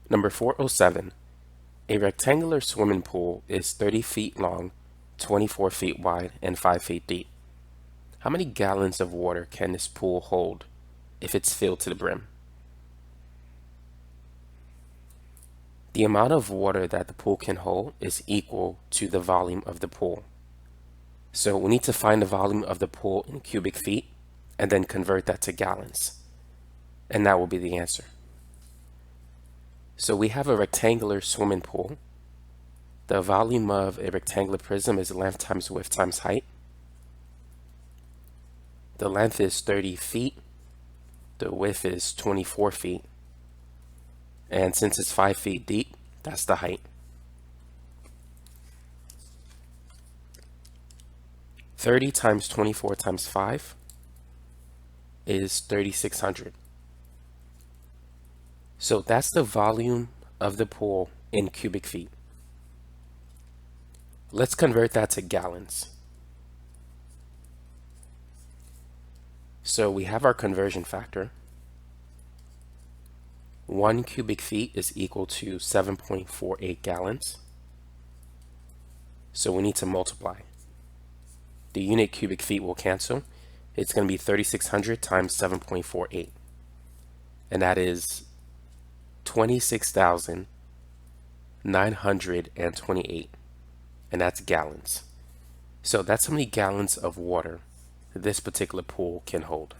Number 407. A rectangular swimming pool is 30 feet long, 24 feet wide, and 5 feet deep. How many gallons of water can this pool hold if it's filled to the brim? The amount of water that the pool can hold is equal to the volume of the pool. So we need to find the volume of the pool in cubic feet and then convert that to gallons. And that will be the answer. So we have a rectangular swimming pool. The volume of a rectangular prism is length times width times height. The length is 30 feet. The width is 24 feet. And since it's 5 feet deep, that's the height. 30 times 24 times 5 is 3,600. So that's the volume of the pool in cubic feet. Let's convert that to gallons. So we have our conversion factor. 1 cubic feet is equal to 7.48 gallons. So we need to multiply. The unit cubic feet will cancel. It's going to be 3,600 times 7.48. And that is 26,928. And that's gallons. So that's how many gallons of water this particular pool can hold.